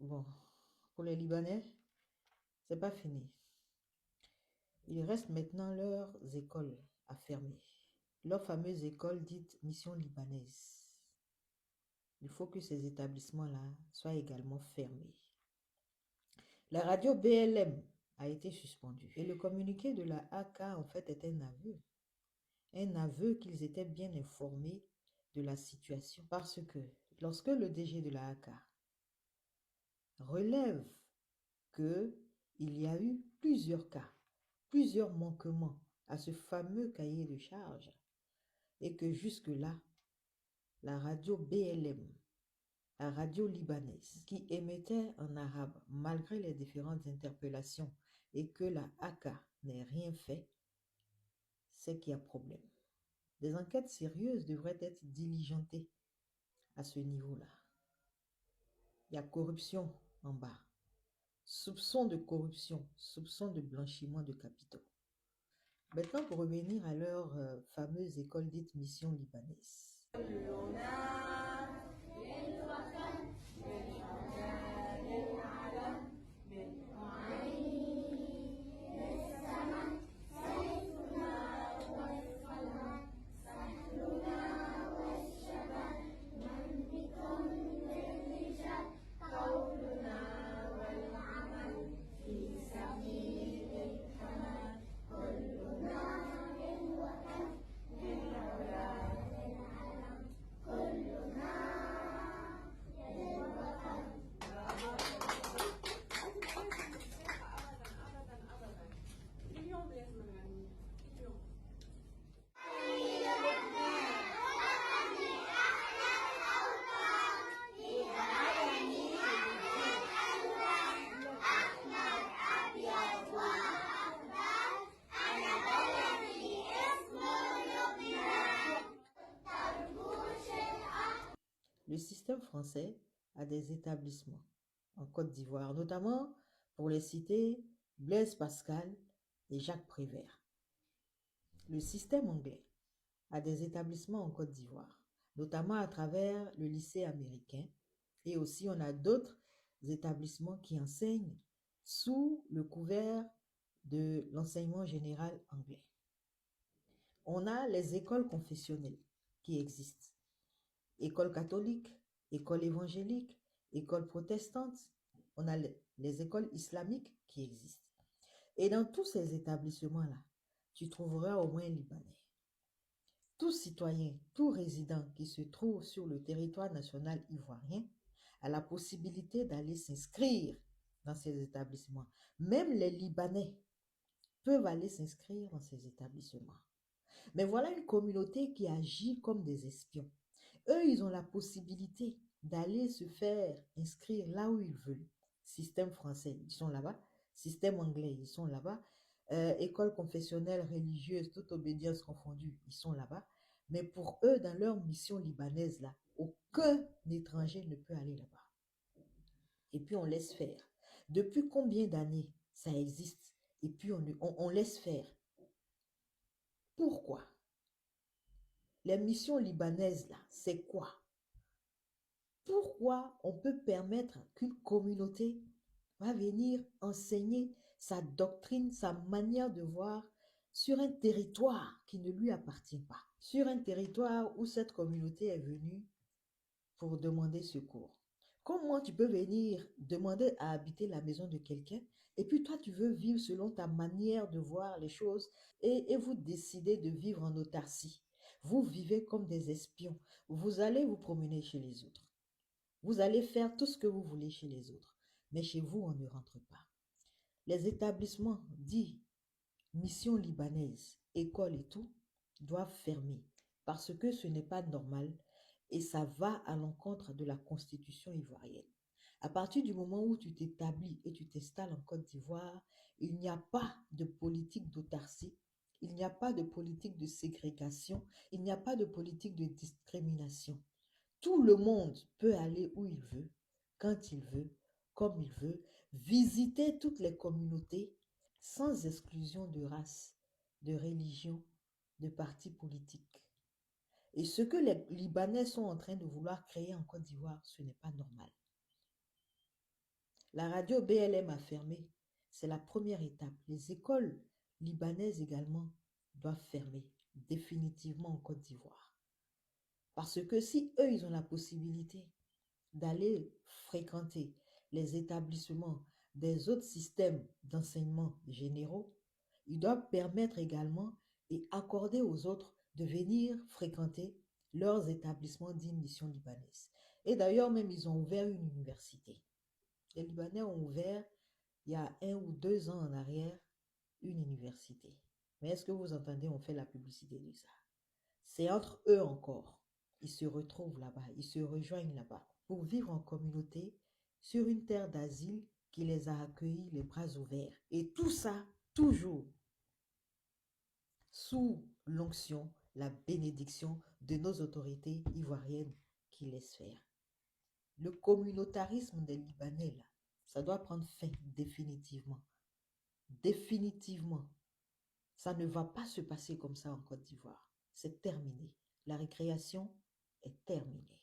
Bon, pour les Libanais, c'est pas fini. Il reste maintenant leurs écoles à fermer. Leur fameuse école dite mission libanaise. Il faut que ces établissements-là soient également fermés. La radio BLM a été suspendue. Et le communiqué de la AK, en fait, est un aveu. Un aveu qu'ils étaient bien informés de la situation. Parce que lorsque le DG de la AK relève qu'il y a eu plusieurs cas, plusieurs manquements à ce fameux cahier de charges, et que jusque-là, la radio BLM, la radio libanaise, qui émettait en arabe malgré les différentes interpellations et que la AK n'ait rien fait, c'est qu'il y a problème. Des enquêtes sérieuses devraient être diligentées à ce niveau-là. Il y a corruption en bas, soupçon de corruption, soupçon de blanchiment de capitaux. Maintenant, pour revenir à leur fameuse école dite mission libanaise. Le système français a des établissements en Côte d'Ivoire, notamment pour les citer Blaise Pascal et Jacques Prévert. Le système anglais a des établissements en Côte d'Ivoire, notamment à travers le lycée américain, et aussi on a d'autres établissements qui enseignent sous le couvert de l'enseignement général anglais. On a les écoles confessionnelles qui existent. École catholique, école évangélique, école protestante, on a les écoles islamiques qui existent. Et dans tous ces établissements-là, tu trouveras au moins un Libanais. Tout citoyen, tout résident qui se trouve sur le territoire national ivoirien a la possibilité d'aller s'inscrire dans ces établissements. Même les Libanais peuvent aller s'inscrire dans ces établissements. Mais voilà une communauté qui agit comme des espions. Eux, ils ont la possibilité d'aller se faire inscrire là où ils veulent. Système français, ils sont là-bas. Système anglais, ils sont là-bas. École confessionnelle, religieuse, toute obédience confondue, ils sont là-bas. Mais pour eux, dans leur mission libanaise, là, aucun étranger ne peut aller là-bas. Et puis on laisse faire. Depuis combien d'années ça existe? Et puis on laisse faire. Pourquoi? Les missions libanaises, là, c'est quoi? Pourquoi on peut permettre qu'une communauté va venir enseigner sa doctrine, sa manière de voir sur un territoire qui ne lui appartient pas, sur un territoire où cette communauté est venue pour demander secours? Comment tu peux venir demander à habiter la maison de quelqu'un et puis toi tu veux vivre selon ta manière de voir les choses et vous décidez de vivre en autarcie? Vous vivez comme des espions. Vous allez vous promener chez les autres. Vous allez faire tout ce que vous voulez chez les autres. Mais chez vous, on ne rentre pas. Les établissements dits mission libanaise, école et tout, doivent fermer parce que ce n'est pas normal et ça va à l'encontre de la constitution ivoirienne. À partir du moment où tu t'établis et tu t'installes en Côte d'Ivoire, il n'y a pas de politique d'autarcie, il n'y a pas de politique de ségrégation, il n'y a pas de politique de discrimination. Tout le monde peut aller où il veut, quand il veut, comme il veut, visiter toutes les communautés sans exclusion de race, de religion, de parti politique. Et ce que les Libanais sont en train de vouloir créer en Côte d'Ivoire, ce n'est pas normal. La radio BLM a fermé. C'est la première étape. Les écoles libanaises également doivent fermer définitivement en Côte d'Ivoire. Parce que si eux, ils ont la possibilité d'aller fréquenter les établissements des autres systèmes d'enseignement généraux, ils doivent permettre également et accorder aux autres de venir fréquenter leurs établissements dits mission libanaise. Et d'ailleurs, même, ils ont ouvert une université. Les Libanais ont ouvert, il y a 1 ou 2 ans en arrière, une université. Mais est-ce que vous entendez, on fait la publicité de ça? C'est entre eux encore. Ils se retrouvent là-bas, ils se rejoignent là-bas pour vivre en communauté sur une terre d'asile qui les a accueillis les bras ouverts. Et tout ça, toujours sous l'onction, la bénédiction de nos autorités ivoiriennes qui laissent faire. Le communautarisme des Libanais, là, ça doit prendre fin définitivement. Définitivement. Ça ne va pas se passer comme ça en Côte d'Ivoire. C'est terminé. La récréation est terminée.